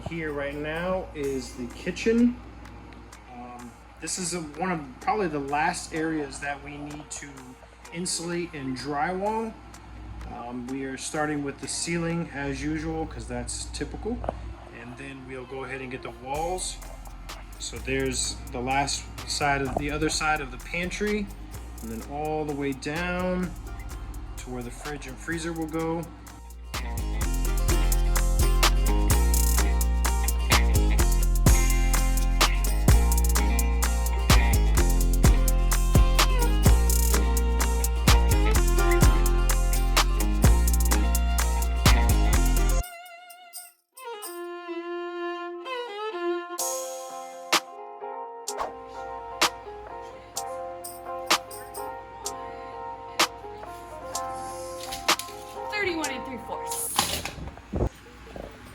doing here right now is the kitchen. This is one of probably the last areas that we need to insulate and drywall. We are starting with the ceiling as usual because that's typical, and then we'll go ahead and get the walls. So there's the last side of the other side of the pantry, and then all the way down to where the fridge and freezer will go.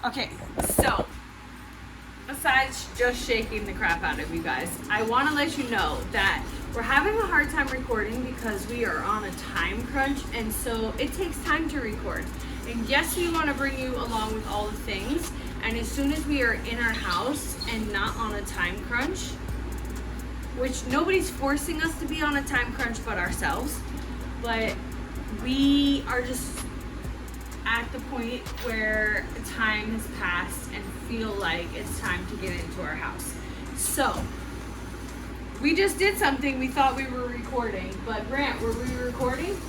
Okay, so besides just shaking the crap out of you guys, I want to let you know that we're having a hard time recording because we are on a time crunch, and so it takes time to record. And yes, we want to bring you along with all the things, and as soon as we are in our house and not on a time crunch, which nobody's forcing us to be on a time crunch but ourselves, but we are just at the point where time has passed and feel like it's time to get into our house. So we just did something. We thought we were recording, but Grant, were we recording?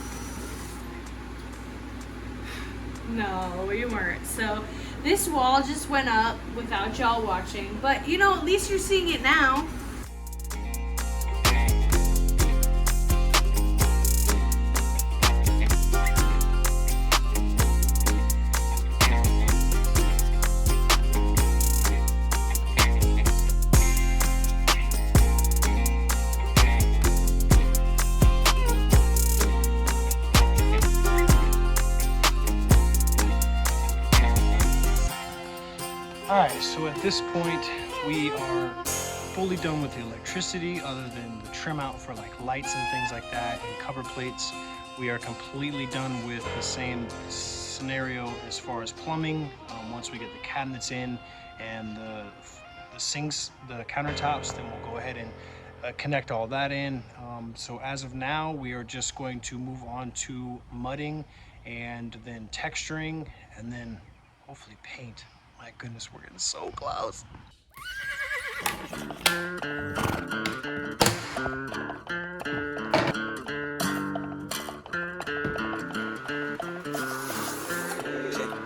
No, we weren't. So this wall just went up without y'all watching, but you know, at least you're seeing it now. Alright, so at this point we are fully done with the electricity other than the trim out for like lights and things like that and cover plates. We are completely done with the same scenario as far as plumbing. Once we get the cabinets in and the sinks, the countertops, then we'll go ahead and connect all that in. So as of now, we are just going to move on to mudding and then texturing and then hopefully paint. My goodness, we're getting so close.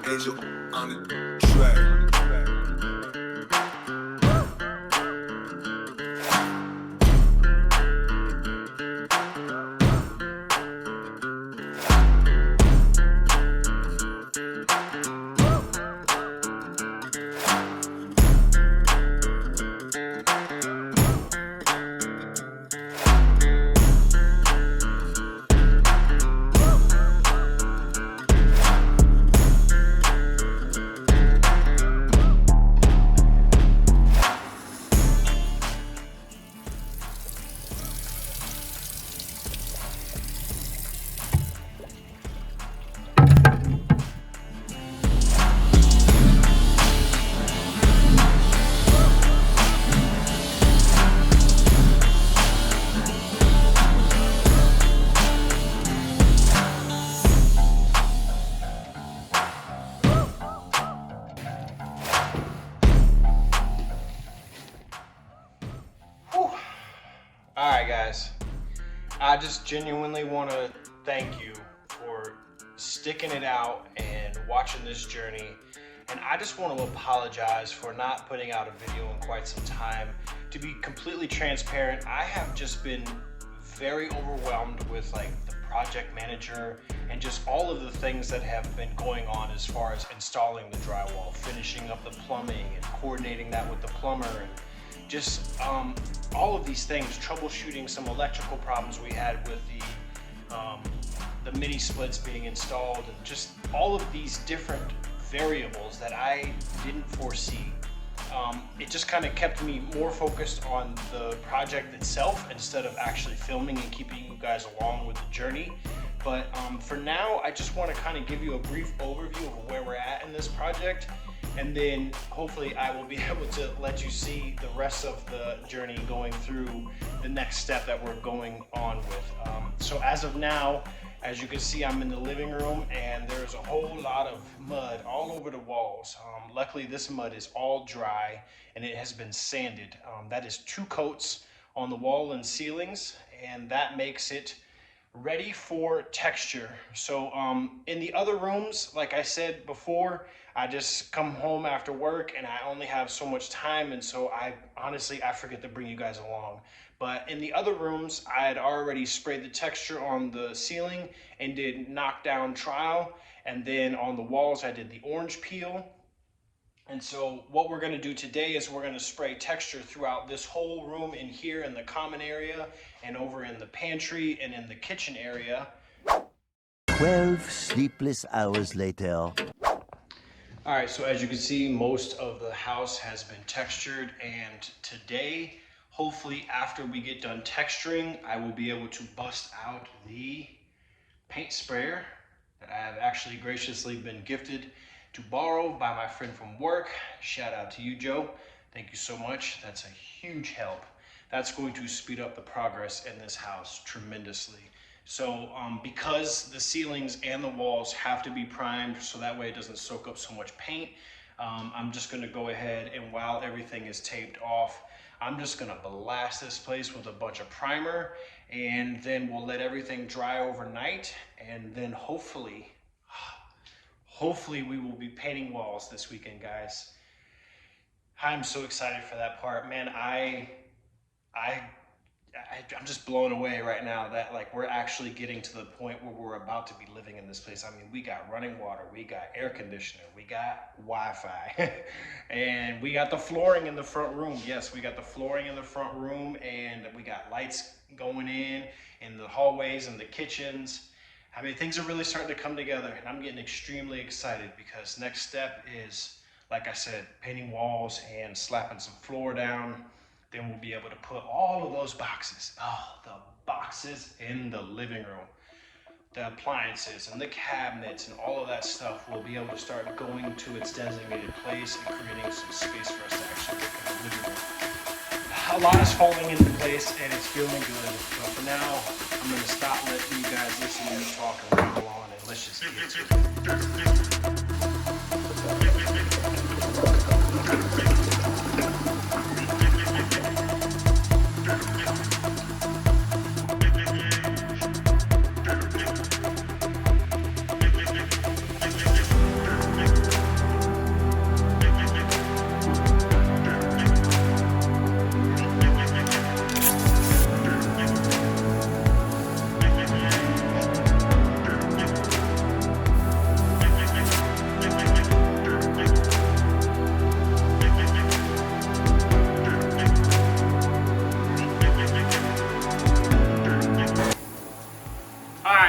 Angel on the track. Alright guys, I just genuinely want to thank you for sticking it out and watching this journey, and I just want to apologize for not putting out a video in quite some time. To be completely transparent, I have just been very overwhelmed with like the project manager and just all of the things that have been going on as far as installing the drywall, finishing up the plumbing and coordinating that with the plumber, and just all of these things, troubleshooting some electrical problems we had with the mini splits being installed, and just all of these different variables that I didn't foresee. It just kind of kept me more focused on the project itself instead of actually filming and keeping you guys along with the journey. But for now, I just want to kind of give you a brief overview of where we're at in this project. and then hopefully I will be able to let you see the rest of the journey going through the next step that we're going on with. So as of now, as you can see, I'm in the living room and there's a whole lot of mud all over the walls. Luckily this mud is all dry and it has been sanded. That is 2 coats on the wall and ceilings, and that makes it ready for texture. So in the other rooms, like I said before, I just come home after work and I only have so much time, and so I forget to bring you guys along. But in the other rooms, I had already sprayed the texture on the ceiling and did knockdown trial, and then on the walls I did the orange peel. And so what we're going to do today is we're going to spray texture throughout this whole room, in here in the common area and over in the pantry and in the kitchen area. 12 sleepless hours later. All right, so as you can see, most of the house has been textured, and today, hopefully after we get done texturing, I will be able to bust out the paint sprayer that I have actually graciously been gifted to borrow by my friend from work. Shout out to you, Joe. Thank you so much. That's a huge help. That's going to speed up the progress in this house tremendously. So because the ceilings and the walls have to be primed so that way it doesn't soak up so much paint, I'm just gonna go ahead and, while everything is taped off, I'm just gonna blast this place with a bunch of primer, and then we'll let everything dry overnight, and then hopefully we will be painting walls this weekend, guys. I'm so excited for that part, man. I'm just blown away right now that like we're actually getting to the point where we're about to be living in this place. I mean, we got running water, we got air conditioner, we got Wi-Fi, and we got the flooring in the front room. Yes, we got the flooring in the front room, and we got lights going in the hallways and the kitchens. I mean, things are really starting to come together, and I'm getting extremely excited because next step is, like I said, painting walls and slapping some floor down. Then we'll be able to put all of those boxes, the boxes in the living room, the appliances and the cabinets and all of that stuff will be able to start going to its designated place and creating some space for us to actually work in the living room. A lot is falling into place and it's feeling good. But for now, I'm going to stop letting you guys listen to me talk and ramble on, and let's just get to it.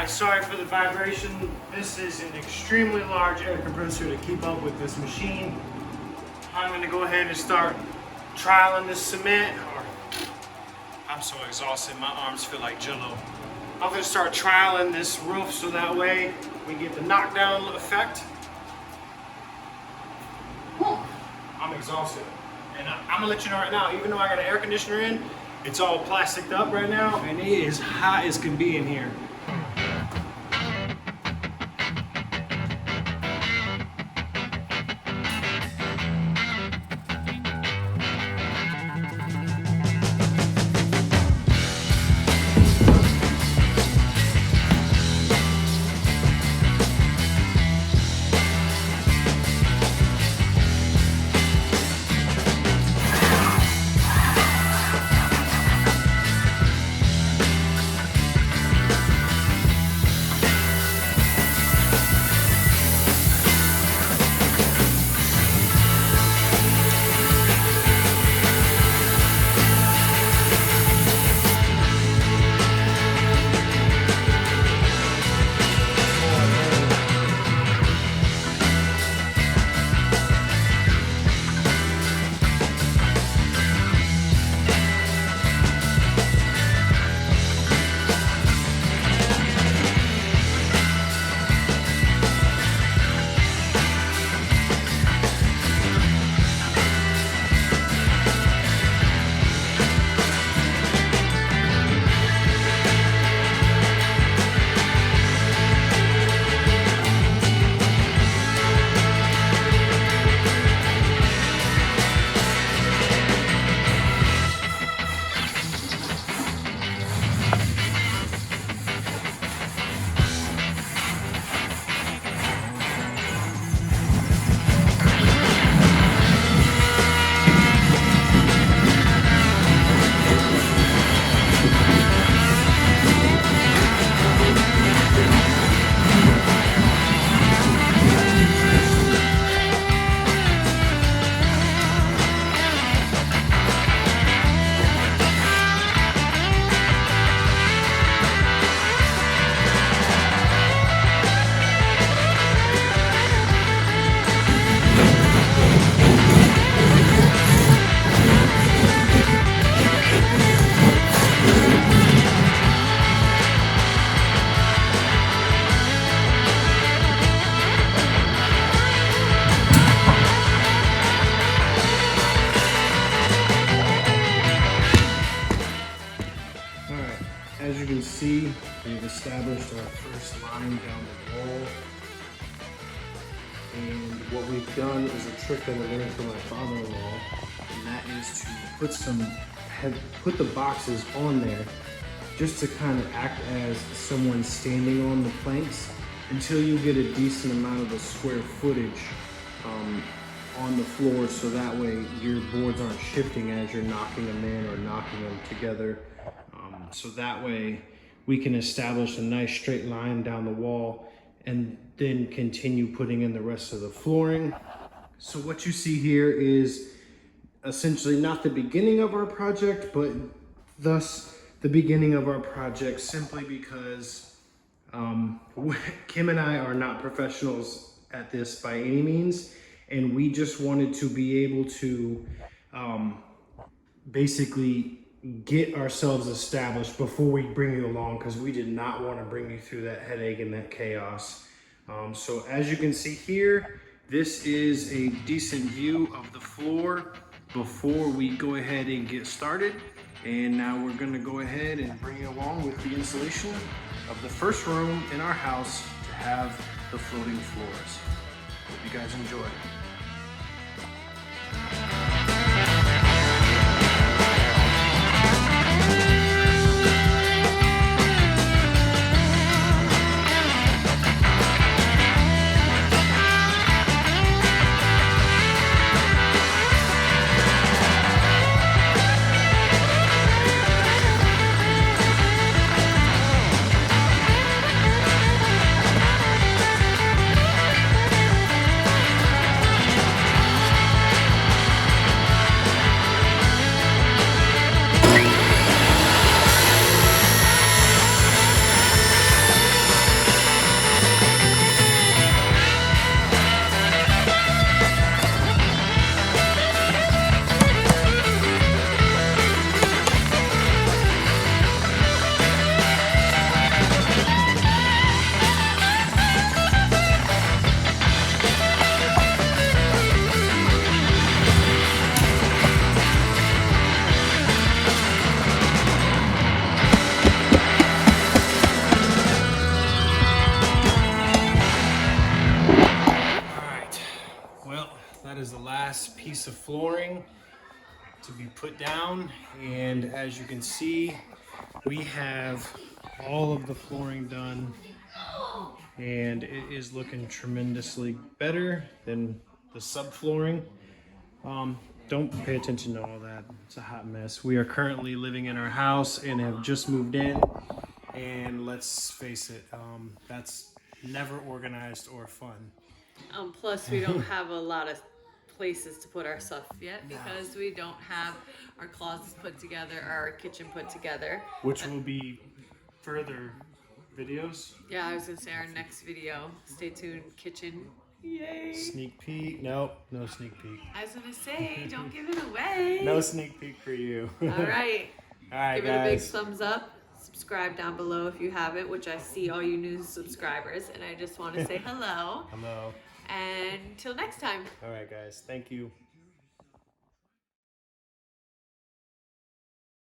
Sorry for the vibration. This is an extremely large air compressor to keep up with this machine. I'm going to go ahead and start trialing this cement. I'm so exhausted, my arms feel like jello. I'm going to start trialing this roof so that way we get the knockdown effect. I'm exhausted. And I'm going to let you know right now, even though I got an air conditioner in, it's all plasticed up right now, and it is hot as can be in here. see, we've established our first line down the wall. And what we've done is a trick that I learned from my father-in-law, and that is to put the boxes on there just to kind of act as someone standing on the planks until you get a decent amount of the square footage on the floor, so that way your boards aren't shifting as you're knocking them in or knocking them together. So that way we can establish a nice straight line down the wall and then continue putting in the rest of the flooring. So what you see here is essentially not the beginning of our project, but thus the beginning of our project, simply because Kim and I are not professionals at this by any means, and we just wanted to be able to basically get ourselves established before we bring you along, because we did not want to bring you through that headache and that chaos. So as you can see here, this is a decent view of the floor before we go ahead and get started. And now we're going to go ahead and bring you along with the installation of the first room in our house to have the floating floors. Hope you guys enjoy. That is the last piece of flooring to be put down, and as you can see, we have all of the flooring done, and it is looking tremendously better than the subflooring. Don't pay attention to all that, it's a hot mess. We are currently living in our house and have just moved in, and let's face it, that's never organized or fun. Plus, we don't have a lot of places to put our stuff yet because we don't have our closets put together, our kitchen put together. Which will be further videos. Yeah, I was gonna say our next video. Stay tuned. Kitchen. Yay. Sneak peek. Nope, no sneak peek. I was gonna say, don't give it away. No sneak peek for you. All right. All right, give guys. it a big thumbs up. Subscribe down below if you haven't, which I see all you new subscribers, and I just want to say hello. Hello. And until next time. All right, guys. Thank you.